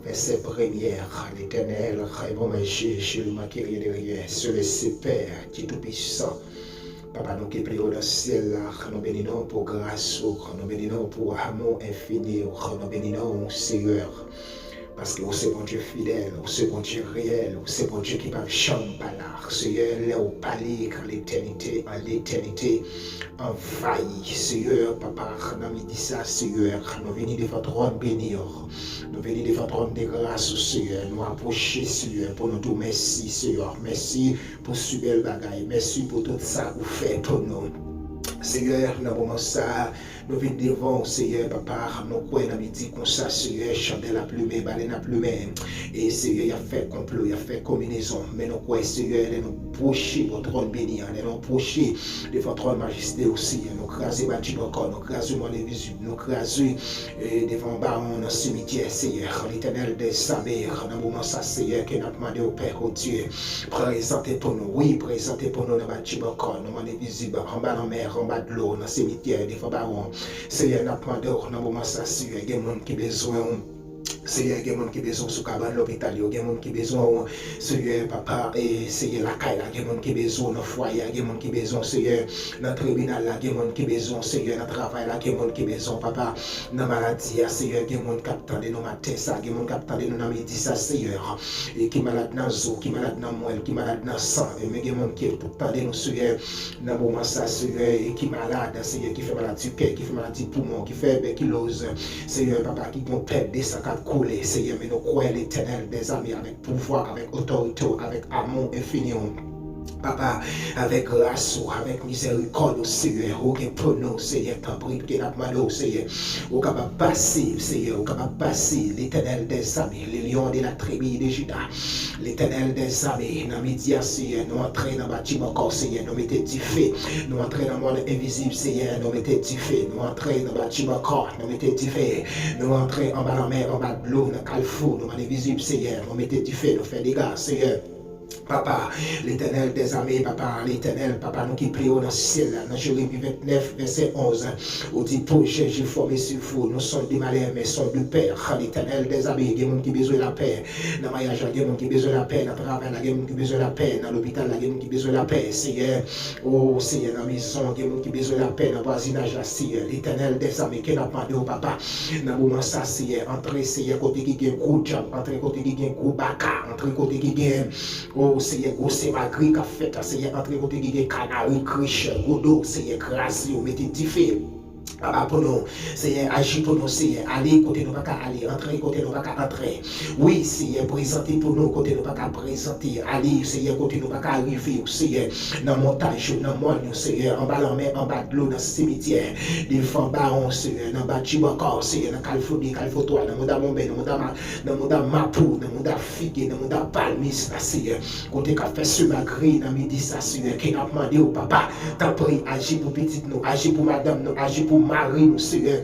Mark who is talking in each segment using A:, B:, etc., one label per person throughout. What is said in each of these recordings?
A: verset premier. L'Éternel, bon manger, je le manquerai de rien. Sur le Père, qui est tout puissant. Papa, nous qui prions dans le ciel, nous bénissons pour grâce, nous bénissons pour amour infini, nous bénissons, Seigneur. Parce que c'est bon Dieu fidèle, c'est bon Dieu réel, c'est bon Dieu qui va jamais parler. Seigneur, là où parler quand l'éternité envahit. Seigneur, papa, nous dit ça, Seigneur, nous venons de votre trône bénir. Nous venons de votre trône de grâce, Seigneur. Nous approcher, Seigneur, pour nous dire merci, Seigneur. Merci pour ce bel bagaille. Merci pour tout ça que vous faites pour nous. Seigneur, dans le moment ça, nous venons devant, Seigneur, papa, nous croyons dans midi comme ça, Seigneur, chanter la plume, baler la plume. Et Seigneur, il a fait complot, il a fait combinaison. Mais nous croyons, Seigneur, nous approcher votre trône béni, nous approcher de votre trône majesté aussi. Nous craser bâtiment encore, nous craser dans les visibles, nous craser devant baron dans le cimetière, Seigneur, l'éternel des armées, dans le moment ça, Seigneur, que nous demandons au Père, au Dieu, présentez pour nous, oui, présentez pour nous dans le bâtiment encore, nous demandons visible, en bas dans la mer, en bas de l'eau, dans le cimetière, devant baron. Seigneur, nous demandons dans le moment ça, Seigneur, il y a des gens qui ont besoin. Seigneur, il y a des gens qui ont besoin sous cabane l'hôpital, il y a des gens qui ont besoin, Seigneur, papa, et Seigneur, la caille, il y a des gens qui ont besoin dans le foyer, il y a des gens qui ont besoin, Seigneur, dans le tribunal, il y a des gens qui ont besoin, Seigneur, dans le travail, il y a des gens qui ont besoin, papa, dans la maladie, Seigneur, il y a des gens qui attendent nos matins, il y a des gens qui attendent nos midi, ça, Seigneur, et qui malade dans le zoo, qui malade dans le moelle, qui malade dans le sang, et il y a des gens qui attendent nous, Seigneur, dans le moment ça, Seigneur, et qui malade, Seigneur, qui fait maladie du cœur, qui fait maladie du poumon, qui fait béquilose, Seigneur, papa, qui vont perdre des sacs à couler, Seigneur, mais nous croyons l'éternel des amis avec pouvoir, avec autorité, avec amour infini. Papa, avec grâce, avec miséricorde, Seigneur, au pour nous, Seigneur, t'en prie, que n'a pas demandé, Seigneur, au capable passer, Seigneur, au capable passer, l'éternel des amis, les lions de la tribu de Juda, l'éternel des amis, dans midi, Seigneur, nous entrons dans le bâtiment corps, Seigneur, nous mettons du feu, nous entrons dans le monde invisible, Seigneur, nous mettons du feu, nous entrons dans le bâtiment corps, nous mettons du feu, nous entrons en bas de la mer, en bas de l'eau, dans le calfou, nous mettons invisible, Seigneur, nous mettons du feu, nous faisons des gars, Seigneur. Papa, l'éternel des armées, papa, l'éternel, papa, nous qui prions dans le ciel, dans Jérémie 29, verset 11, où dit, pour j'ai formé sur vous, nous sommes des malins, mais sommes du Père, l'éternel des armées, il y a des gens qui ont besoin de la paix, dans le mariage, il y a des gens qui ont besoin de la paix, dans le travail, il y a des gens qui ont besoin de la paix, dans l'hôpital, il y a des gens qui ont besoin de la paix, Seigneur, oh Seigneur, dans la maison, il y a des gens qui ont besoin de la paix, dans le voisinage, Seigneur, l'éternel des armées, qui n'a pas demandé au papa, dans le moment ça, Seigneur, entrez, Seigneur, côté qui a un gros job, entrez, côté qui a un gros baka, entrez, côté qui a oh Seigneur, gros c'est ma grille qu'a fait, Seigneur, entre côté qui est canari, criche, goudou, Seigneur, grâce, vous mettez du feu. Papa pour nous, Seigneur, agis pour nous, Seigneur, allez côté nous pas qu'à aller, entrer côté nous pas qu'à entrer. Oui, Seigneur, présentez pour nous, côté nous pas qu'à présenter. Allez, Seigneur, côté nous pas qu'à arriver, Seigneur, dans le montage, dans le moine, Seigneur, en bas de la mer, en bas de l'eau, dans le cimetière, devant baron, Seigneur, dans le bâtiment corps, Seigneur, dans Californie, Californie, dans le monde Montbé, dans le monde Mapou, dans le monde Figue, dans le monde Palmis, Seigneur, côté qu'a fait ce magri, dans midi, Seigneur, qui a demandé au papa, t'as pris, agis pour petite nous, agis pour madame nous, agis pour Marie, nous, Seigneur.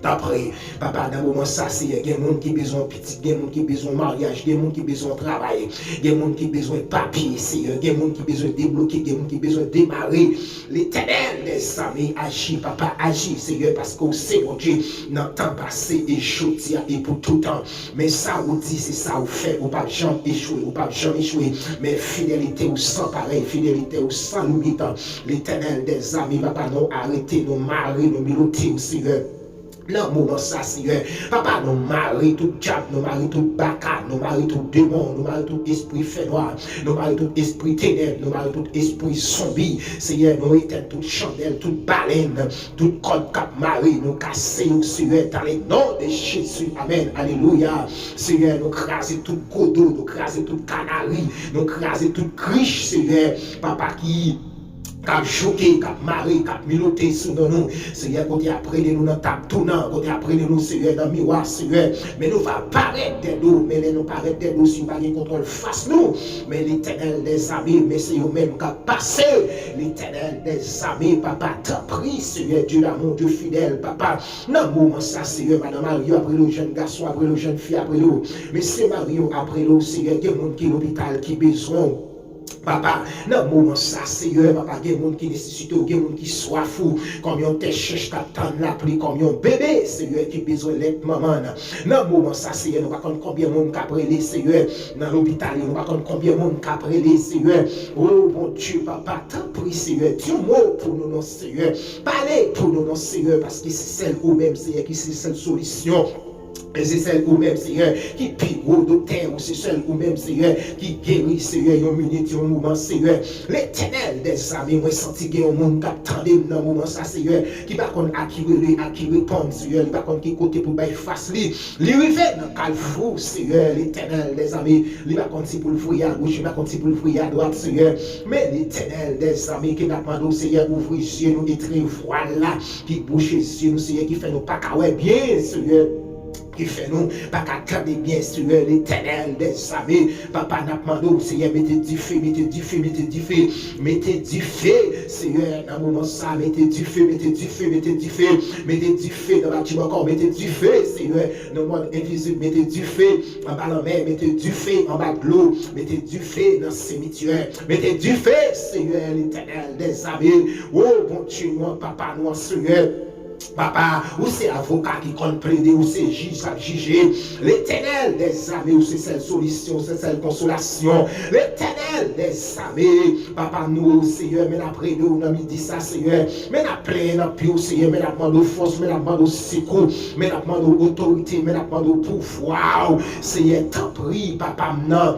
A: D'après, papa, dans le moment ça, il y a des gens qui ont besoin de petit, des gens qui ont besoin de mariage, des gens qui ont besoin de travail, des gens qui ont besoin de papier, Seigneur, des gens qui ont besoin de débloquer, des gens qui ont besoin de démarrer. L'éternel des amis agit, papa, agit, Seigneur, parce que c'est mon Dieu, dans le temps passé, et chaudia, et pour tout temps. Mais ça, vous dit, c'est ça, vous fait, vous pas jamais échouer, vous pas jamais échouer, mais fidélité ou sans pareil, fidélité ou sans limite. L'éternel des amis, papa, nous arrêter, nous marier, nous miloter, Seigneur. Dans le moment ça, Seigneur, papa, nous marie tout diable, nous marie tout baka, nous marie tout démon, nous marie tout esprit fait noir, nous marie tout esprit ténèbres, nous marie tout esprit zombie, Seigneur, nous éteignons toute chandelle, toute baleine, toute code cap marie, nous casser, Seigneur, dans le nom de Jésus, amen, alléluia, Seigneur, nous craser tout goudou, nous craser tout canari, nous craser tout criche, Seigneur, papa qui cap choqué, cap maré, cap miloté sur nous. Seigneur, côté après nous dans table tournant, côté après nous, Seigneur, dans le miroir, Seigneur. Mais nous va paraître de nous, mais nous paraître de nous si pas de contrôle face nous. Mais l'éternel des amis, mais c'est eux-mêmes qui a passé. L'éternel des amis, papa, t'as pris, Seigneur, Dieu d'amour, Dieu fidèle, papa. Non, moment ça, Seigneur, madame Mario, après le jeune garçon, après le jeune fille, après nous. Mais c'est Mario, après nous, Seigneur, il y a des gens qui l'hôpital, qui besoin. Papa, dans le moment ça, Seigneur, papa, il y a des gens qui nécessitent, il y a des gens qui soif, comme ils te cherchent d'attendre la pluie, comme un bébé, Seigneur, qui a besoin d'être maman. Dans le moment ça, Seigneur, nous ne savons pas combien de monde qui a prélé, Seigneur, dans l'hôpital, nous ne savons pas combien de monde qui a prélé, Seigneur. Oh, mon Dieu, papa, t'en prie, Seigneur, dis un mot pour nous, non, Seigneur. Parlez pour nous, non, Seigneur, parce que c'est celle ou même, Seigneur, qui c'est celle solution. Et c'est celle ou même, Seigneur, qui pique au docteur, ou c'est celle ou même, Seigneur, qui guérit, Seigneur, une minute, un moment, Seigneur. L'éternel des amis, moi, senti qu'il y a un monde qui attendait dans le moment, ça, Seigneur, qui va qu'on acquérir, qui répond, Seigneur, qui va qu'on qui côté pour bailler face, lui revient dans le calfou, Seigneur, l'éternel des amis, il va qu'on si pour le fruit à gauche, il va qu'on si pour le fruit à droite, Seigneur. Mais l'éternel des amis, qui n'a pas demandé, Seigneur, ouvrir les yeux, nous, et très voilà, qui bouche les yeux, nous, Seigneur, qui fait nos pas qu'à bien, Seigneur. Qui fait nous, pas qu'à bien sûr l'éternel des armées. Papa n'a pas demandé, Seigneur, mettez du feu, mettez du feu, mettez du feu, mettez du feu, Seigneur, dans le moment ça, mettez du feu, mettez du feu, mettez du feu, mettez du feu dans le bâtiment encore, mettez du feu, Seigneur, dans le monde invisible, mettez du feu en bas de la mer, mettez du feu en bas de l'eau, mettez du feu dans le cimetière, mettez du feu, Seigneur, l'éternel des armées. Oh, bon Dieu, moi, papa, moi, Seigneur. Papa, ou c'est avocat qui compte plaider, ou c'est juge à juger. L'éternel des armées, ou c'est celle solution, c'est celle consolation. L'éternel des armées, papa, nous, Seigneur, mais après nous, on a dit ça, Seigneur. Mais la pleine, la pire, Seigneur, mais la demande force, mais la demande secours, mais la demande autorité, mais la demande pouvoir. Seigneur, t'en prie, papa, non.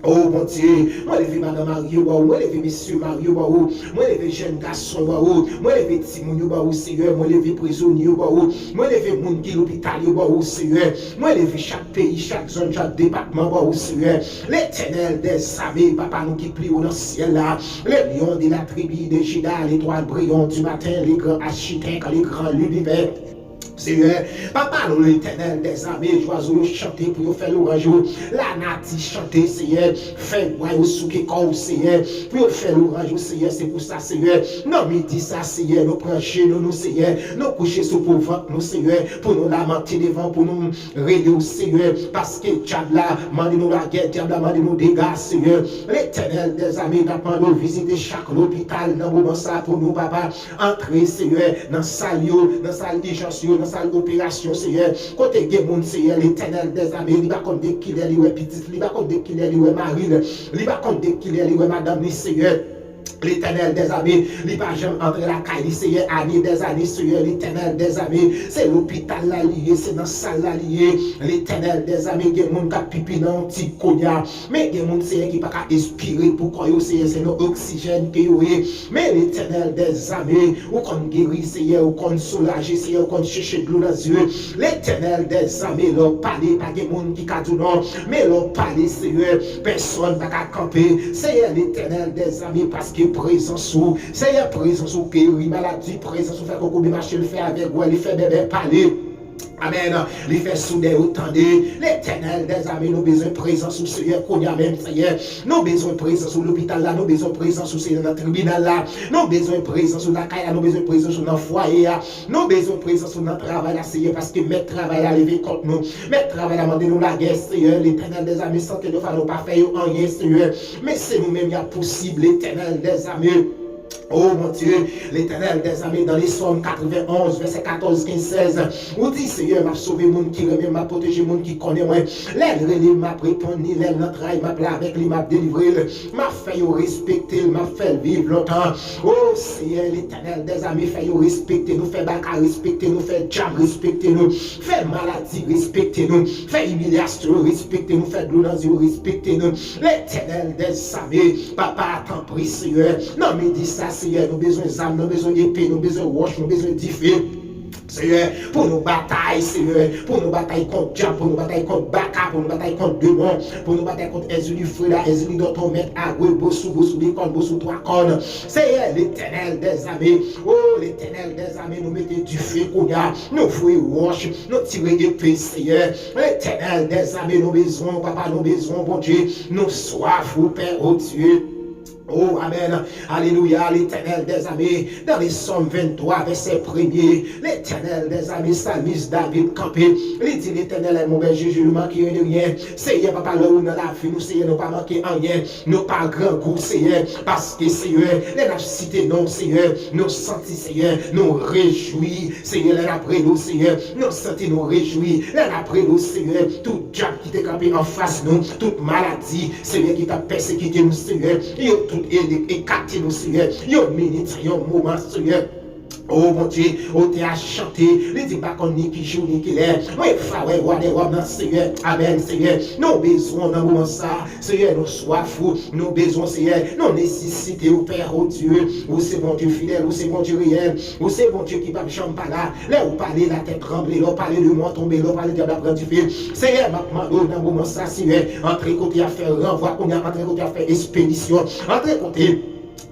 A: Oh mon Dieu, moi levé madame Mario, moi levé monsieur Mario, moi levé jeune garçon, moi levé Timoun, Seigneur, moi levé prisonnier, moi levé monde qui l'hôpital, Seigneur, moi levé chaque pays, chaque zone, chaque département, Seigneur, l'éternel des armées, papa nous qui plie dans le ciel là, les lions de la tribu de Juda, l'étoile brillante du matin, les grands architectes, les grands l'univers. Seigneur, papa, nous l'éternel des armées, oiseaux chanter pour faire l'orage, la nati chanter, Seigneur, faire boire au souké corps, Seigneur, pour faire l'orage, Seigneur, c'est pour ça, Seigneur, non, mais dis ça, Seigneur, nous prenons chez nous, Seigneur, nous coucher sous pour ventre, nous, Seigneur, pour nous lamenter devant, pour nous régler, Seigneur, parce que diable là, mandez-nous la guerre, diable là, mandez-nous des dégâts, Seigneur, l'éternel des armées, nous visiter chaque hôpital, dans le moment ça, pour nous, papa, entrer, Seigneur, dans salle, dans salle d'urgence, dans salle d'opération, Seigneur. Côté Gémoun, Seigneur, l'éternel des armées, il va compte de qui est, il petit, il va compte de qui est, Marine, il va compte de qui est, madame, Seigneur. L'éternel des armées, il va jamais entrer la caille, Seigneur, année des années, Seigneur, l'éternel des armées, c'est l'hôpital là lié, c'est dans la salle là lié, l'éternel des armées, il y a des gens qui pipi dans un petit cognac, mais il y a des gens, Seigneur, qui ne peuvent pas respirer pour quoi, Seigneur, c'est l'oxygène qui est, mais l'éternel des armées, ou qu'on guérit, Seigneur, ou qu'on soulage, Seigneur, ou qu'on cherche de l'eau dans les yeux, l'éternel des armées, leur parler, pas des gens qui ont non, mais leur parler, Seigneur, personne ne va camper, Seigneur, l'éternel des armées, parce que présence ou Seigneur présence ou guéri maladie présence ou fait qu'on peut marcher le fait avec ou il fait bébé parler. Amen. Il fait soudain autant de l'éternel des armées, nous besoin de présence au Seigneur, qu'on y a même Seigneur. Nous besoin de présence au l'hôpital là, nous besoin de présence au Seigneur dans le tribunal là, nous besoin de présence au la caille, nous besoin de présence dans le foyer là, nous besoin de présence dans le travail là, Seigneur, parce que mettre travail à lever contre nous, mettre travail à demander nous la guerre, Seigneur, l'éternel des armées, sans que nous ne pas faire rien, Seigneur. Mais c'est nous-mêmes, il y a possible, l'éternel des armées. Oh mon Dieu, l'éternel des armées dans les Psaumes 91, verset 14, 15, 16, où dit Seigneur m'a sauvé mon qui remet, m'a protégé mon qui connaît moi. L'aile relé m'a répondu, l'aile notre trahi m'a plat avec lui, m'a délivré, m'a fait respecter, m'a fait vivre longtemps. Oh Seigneur, l'éternel des armées fait respecter nous, fait baka respecter nous, fait jam respecter nous, fait maladie respecter nous, fait humiliation respecter nous, fait douleur respecter nous. L'éternel des armées, papa t'en prie Seigneur, non mais dis ça Seigneur, nous besoin d'âme, nous besoin d'épée, nous besoin de roche, nous besoin d'effet. Seigneur, pour nos batailles, Seigneur, pour nos batailles contre Diable, pour nos batailles contre Baka, pour nos batailles contre démons, pour nos batailles contre Ezuli Frida, Ezuli d'autres maîtres, Agoué, Bossou, Bossou, Bicon, Bossou, trois cornes. Seigneur, l'éternel des armées, oh l'éternel des armées, nous mettez du feu, Kouya, nous fouillons roche, nous tirons épée, Seigneur, l'éternel des armées, nous besoin, papa, nous besoin, bon Dieu, nous soif, Père, oh Dieu. Oh, Amen. Alléluia, l'Éternel des armées. Dans les Psaumes 23, verset 1er, l'Éternel des armées, psalmiste David campé. Il dit l'Éternel est mon berger, je ne manquerai de rien. Seigneur, papa, là où dans la vie, nous, Seigneur, nous pas manquer en rien. Nous pas grand goût, Seigneur, parce que, Seigneur, les n'a cité non, Seigneur, nous senti, Seigneur, nous réjouis, Seigneur, les après nous, Seigneur, nous senti, nous réjouis, les après nous, Seigneur, tout diable qui t'est campé en face nous, toute maladie, Seigneur, qui t'a persécuté nous, Seigneur, tout écarté nous, Seigneur, yon minute, yon moment, Seigneur. Oh mon Dieu, oh t'es à chanter, les dit pas qu'on ni qui joue ni qui l'est. Oui, frère, roi des rois, Seigneur, Amen, Seigneur. Nous besoin dans le moment ça, Seigneur, nous soif, nous besoin, Seigneur, nous nécessité au Père, au Dieu, ou c'est bon Dieu fidèle, ou c'est bon Dieu réel, ou c'est bon Dieu qui va me chambre pas là, là où parler la tête tremblée, là où parler le monde tomber, là où parler de la prendre du fil. Seigneur, maintenant, dans le moment ça, Seigneur, entre côté à faire renvoi, qu'on a entre côté à faire expédition, entre côté.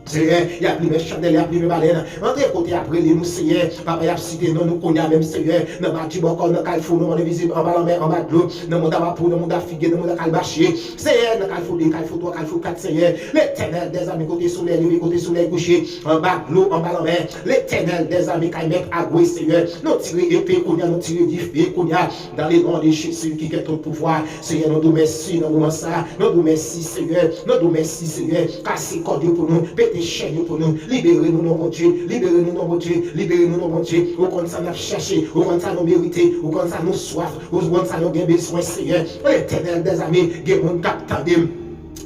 A: Seigneur, il y a plus de chandelles, il y a plus de baleines. Entrez côté après les nous, Seigneur. Papa, il y a cité, non, nous connaissons même, Seigneur. Dans ma tube encore, dans le calfou, nous, on est visible en bas en mer, en bas de l'eau. Dans mon dabapou, dans mon dafigue, dans mon calbaché. Seigneur, dans le calfou 2, calfou 3, calfou 4, Seigneur. L'éternel des amis, côté soleil, levé, côté soleil couché. En bas de l'eau, en bas en mer. L'éternel des amis, qui met à gouer, Seigneur. Nous tirons épée, qu'on a, nous tirons du feu, qu'on a. Dans les noms de Jésus qui est au pouvoir. Seigneur, nous nous merci dans le moment ça. Nous nous merci, Seigneur. Nous nous merci, Seigneur. Cassez corde pour nous, pétez chaîne pour nous. Libérez-nous, mon Dieu, libérez-nous, mon Dieu, libérez-nous, mon Dieu. Au compte ça, nous cherché, au compte ça, nous mérité, au compte ça, nous soif, au compte ça, nous avons besoin, Seigneur. L'Éternel des amis, qui est mon capitaine.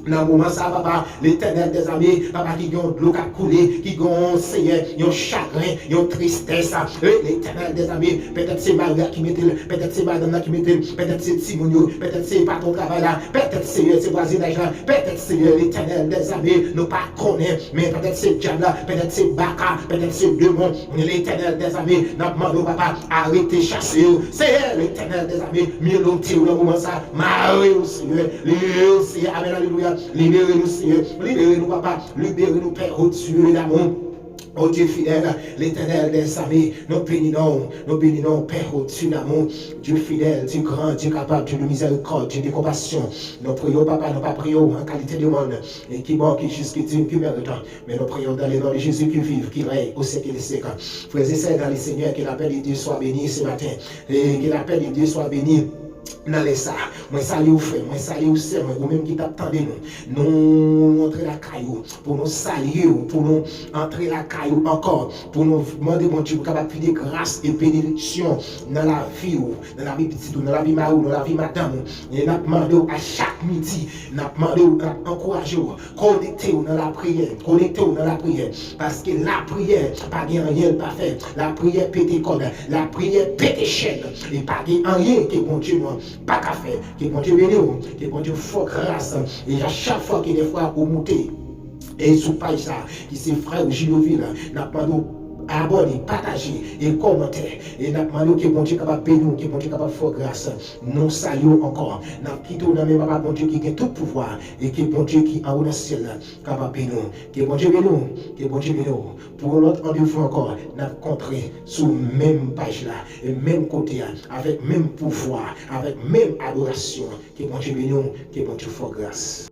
A: Dans le moment ça, papa, l'Éternel des armées, papa, qui ont de l'eau à couler, qui ont, Seigneur, ils ont chagrin, ils ont tristesse. L'Éternel des armées, peut-être c'est Maria qui met, peut-être c'est Madame qui met, peut-être c'est Simonio, peut-être c'est pas ton travail là, peut-être c'est voisinage là, peut-être c'est l'Éternel des armées, nous pas connaît, mais peut-être c'est diable là, peut-être c'est Baka, peut-être c'est démon, l'Éternel des armées, n'a demandé au papa, arrêtez chasser, c'est l'Éternel des armées, mieux l'on tire le moment ça, Marie au Seigneur, Seigneur, Amen, alléluia. Libérez-nous, Seigneur. Libérez-nous, Papa. Libérez-nous, Père, au Dieu d'amour. Oh Dieu fidèle, l'Éternel des armées, nous bénissons, Père, au Dieu d'amour, Dieu fidèle, Dieu grand, Dieu capable, Dieu de miséricorde, Dieu de compassion. Nous prions, Papa, nous pas prions en qualité de monde, et qui manque, qui jusqu'à Dieu, qui mérite, mais nous prions dans les noms de Jésus qui vit, qui règne au siècle des siècles. Frères et sœurs, dans les Seigneurs, que l'appel de Dieu soit béni ce matin, et que l'appel de Dieu soit béni. Dans les ça, moi salut au frère, moi salut au sœur, ou même qui t'attendez nous entrer la caillou, pour nous saluer, pour nous entrer la caillou encore, pour nous demander mon Dieu, pour capable de grâce et bénédiction dans la vie, dans la vie petite, dans la vie marou, dans la vie madame, et nous demandons à chaque midi, nous demandons à encourager, connectez-vous dans la prière, parce que la prière, pas rien pas faire, la prière pété code, la prière pété chaîne, et pas rien que bon Dieu pas qu'à faire, que bon Dieu bénisse, que bon Dieu faut grâce, et à chaque fois qu'il y a des fois où monter, et sous page ça, qui c'est frère Giloville, n'a pas abonner, partager et commenter. Et nous demandons que bon Dieu capable de bénir, que bon Dieu capable de faire grâce. Nous saluons encore. Nous quittons dans même bon Dieu qui a tout pouvoir et que bon Dieu qui est en haut dans le ciel capable de bénir. Que bon Dieu bénisse, que bon Dieu bénisse. Pour notre rendez-vous encore, nous rencontrons sur même page là, et même côté, avec même pouvoir, avec même adoration. Que bon Dieu bénisse, que bon Dieu fasse grâce.